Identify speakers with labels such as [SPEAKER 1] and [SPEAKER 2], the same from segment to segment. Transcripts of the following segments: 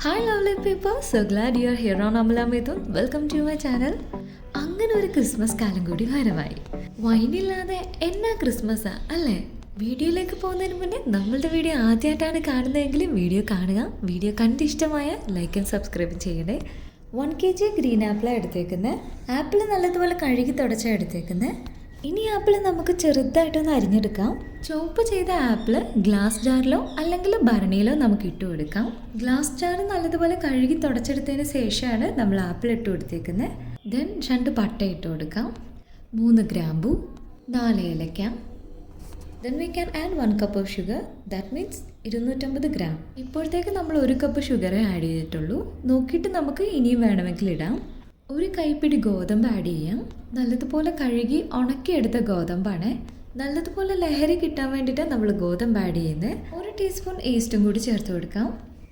[SPEAKER 1] Hi lovely people, so glad you are here on Amala Mithun. Welcome to my channel. അങ്ങനെ ഒരു Christmas കാലം കൂടി വരവായി. വൈനില്ലാതെ എന്നാ ക്രിസ്മസാ അല്ലേ? വീഡിയോയിലേക്ക് പോകുന്നതിന് മുന്നേ നമ്മളുടെ വീഡിയോ ആദ്യമായിട്ടാണ് കാണുന്നതെങ്കിൽ വീഡിയോ കാണുക. വീഡിയോ കണ്ട് ഇഷ്ടമായ ലൈക്ക് ആൻഡ് സബ്സ്ക്രൈബ് ചെയ്യണേ. 1 kg ഗ്രീൻ ആപ്പിളാണ് എടുത്തേക്കുന്നത്. ആപ്പിൾ നല്ലതുപോലെ കഴുകി തുടച്ചാണ് എടുത്തേക്കുന്നത്. ഇനി ആപ്പിൾ നമുക്ക് ചെറുതായിട്ടൊന്ന് അരിഞ്ഞെടുക്കാം. ചോപ്പ് ചെയ്ത ആപ്പിൾ ഗ്ലാസ് ജാറിലോ അല്ലെങ്കിൽ ഭരണിയിലോ നമുക്ക് ഇട്ട് കൊടുക്കാം. ഗ്ലാസ് ജാർ നല്ലതുപോലെ കഴുകി തുടച്ചെടുത്തതിന് ശേഷമാണ് നമ്മൾ ആപ്പിൾ ഇട്ട് കൊടുത്തേക്കുന്നത്. ദെൻ 2 പട്ട ഇട്ട് കൊടുക്കാം, 3 ഗ്രാമ്പു, 4 ഏലക്ക. Then we can add 1 cup of sugar, that means 250 gram. ഇപ്പോഴത്തേക്ക് നമ്മൾ 1 കപ്പ് ഷുഗറേ ആഡ് ചെയ്തിട്ടുള്ളൂ. നോക്കിയിട്ട് നമുക്ക് ഇനിയും വേണമെങ്കിൽ ഇടാം. 1 കൈപ്പിടി ഗോതമ്പ് ആഡ് ചെയ്യാം. നല്ലതുപോലെ കഴുകി ഉണക്കിയെടുത്ത ഗോതമ്പാണ്. നല്ലതുപോലെ ലഹരി കിട്ടാൻ വേണ്ടിയിട്ട് നമ്മൾ ഗോതമ്പ് ആഡ് ചെയ്യുന്നത്. 1 ടീസ്പൂൺ ഈസ്റ്റും കൂടി ചേർത്ത് കൊടുക്കാം.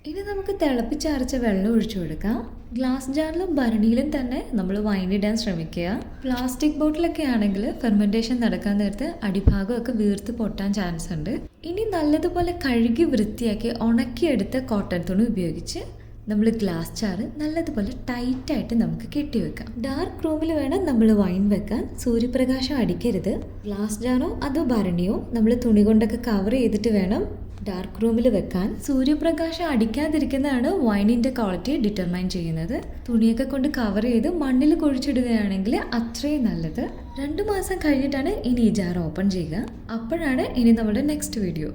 [SPEAKER 1] ഇനി നമുക്ക് തിളപ്പിച്ചരച്ച വെള്ളം ഒഴിച്ചു കൊടുക്കാം. ഗ്ലാസ് ജാറിലും ഭരണിയിലും തന്നെ നമ്മൾ വൈൻ ഇടാൻ ശ്രമിക്കുക. പ്ലാസ്റ്റിക് ബോട്ടിലൊക്കെ ആണെങ്കിൽ ഫെർമെൻറ്റേഷൻ നടക്കാൻ നേരത്ത് അടിഭാഗമൊക്കെ വീർത്ത് പൊട്ടാൻ ചാൻസ് ഉണ്ട്. ഇനി നല്ലതുപോലെ കഴുകി വൃത്തിയാക്കി ഉണക്കിയെടുത്ത കോട്ടൺ തുണി ഉപയോഗിച്ച് നമ്മൾ ഗ്ലാസ് ജാറ് നല്ലതുപോലെ ടൈറ്റായിട്ട് നമുക്ക് കെട്ടിവെക്കാം. ഡാർക്ക് റൂമിൽ വേണം നമ്മൾ വൈൻ വെക്കാൻ. സൂര്യപ്രകാശം അടിക്കരുത്. ഗ്ലാസ് ജാറോ അതോ ഭരണിയോ നമ്മൾ തുണി കൊണ്ടൊക്കെ കവർ ചെയ്തിട്ട് വേണം ഡാർക്ക് റൂമിൽ വെക്കാൻ. സൂര്യപ്രകാശം അടിക്കാതിരിക്കുന്നതാണ് വൈനിൻ്റെ ക്വാളിറ്റി ഡിറ്റർമൈൻ ചെയ്യുന്നത്. തുണിയൊക്കെ കൊണ്ട് കവർ ചെയ്ത് മണ്ണിൽ കുഴിച്ചിടുകയാണെങ്കിൽ അത്രയും നല്ലത്. 2 മാസം കഴിഞ്ഞിട്ടാണ് ഇനി ഈ ജാർ ഓപ്പൺ ചെയ്യുക. അപ്പോഴാണ് ഇനി നമ്മുടെ നെക്സ്റ്റ് വീഡിയോ.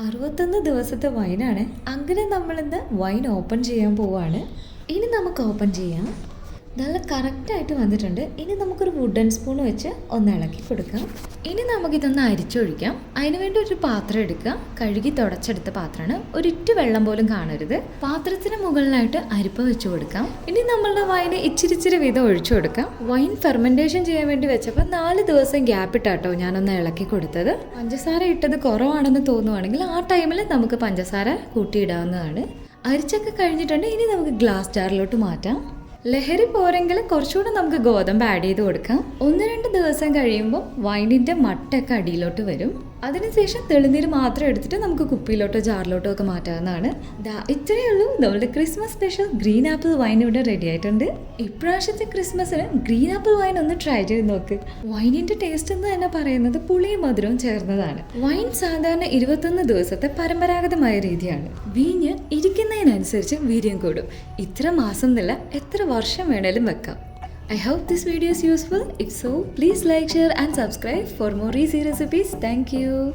[SPEAKER 1] 61 ദിവസത്തെ വൈനാണ്. അങ്ങനെ നമ്മളിന്ന് വൈൻ ഓപ്പൺ ചെയ്യാൻ പോവാണ്. ഇനി നമുക്ക് ഓപ്പൺ ചെയ്യാം. നല്ല കറക്റ്റായിട്ട് വന്നിട്ടുണ്ട്. ഇനി നമുക്കൊരു വുഡൻ സ്പൂൺ വെച്ച് ഒന്ന് ഇളക്കി കൊടുക്കാം. ഇനി നമുക്കിതൊന്ന് അരിച്ചൊഴിക്കാം. അതിന് വേണ്ടി ഒരു പാത്രം എടുക്കുക. കഴുകി തുടച്ചെടുത്ത പാത്രമാണ്. ഒരിറ്റ് വെള്ളം പോലും കാണരുത്. പാത്രത്തിന് മുകളിലായിട്ട് അരിപ്പ വെച്ച് കൊടുക്കാം. ഇനി നമ്മളുടെ വൈന് ഇച്ചിരി വീതം ഒഴിച്ചു കൊടുക്കാം. വൈൻ ഫെർമെൻറ്റേഷൻ ചെയ്യാൻ വേണ്ടി വെച്ചപ്പോൾ 4 ദിവസം ഗ്യാപ്പ് ഇട്ടാട്ടോ ഞാനൊന്ന് ഇളക്കി കൊടുത്തത്. പഞ്ചസാര ഇട്ടത് കുറവാണെന്ന് തോന്നുവാണെങ്കിൽ ആ ടൈമിൽ നമുക്ക് പഞ്ചസാര കൂട്ടിയിടാവുന്നതാണ്. അരിച്ചൊക്കെ കഴിഞ്ഞിട്ടുണ്ട്. ഇനി നമുക്ക് ഗ്ലാസ് ജാറിലോട്ട് മാറ്റാം. ലഹരി പോരെങ്കിൽ കുറച്ചുകൂടെ നമുക്ക് ഗോതമ്പ് ആഡ് ചെയ്ത് കൊടുക്കാം. 1-2 ദിവസം കഴിയുമ്പോൾ വൈനിൻ്റെ മട്ടൊക്കെ അടിയിലോട്ട് വരും. അതിനുശേഷം തെളിനീര് മാത്രം എടുത്തിട്ട് നമുക്ക് കുപ്പിയിലോട്ടോ ജാറിലോട്ടോ ഒക്കെ മാറ്റാവുന്നതാണ്. ഇത്രയേ ഉള്ളൂ. നമ്മുടെ Christmas special green apple wine ഇവിടെ റെഡി ആയിട്ടുണ്ട്. ഇപ്രാവശ്യത്തെ ക്രിസ്മസിന് ഗ്രീൻ ആപ്പിൾ വൈൻ ഒന്ന് ട്രൈ ചെയ്ത് നോക്ക്. വൈനിൻ്റെ ടേസ്റ്റ് എന്ന് തന്നെ പറയുന്നത് പുളിയും മധുരവും ചേർന്നതാണ്. വൈൻ സാധാരണ 21 ദിവസത്തെ പരമ്പരാഗതമായ രീതിയാണ്. വീഞ്ഞ് ഇരിക്കുന്നതിനനുസരിച്ച് വീര്യം കൂടും. ഇത്ര മാസം എന്നില്ല, എത്ര വർഷം വേണേലും വെക്കാം. I hope this video is useful. If so, please like, share and subscribe for more easy recipes. Thank you.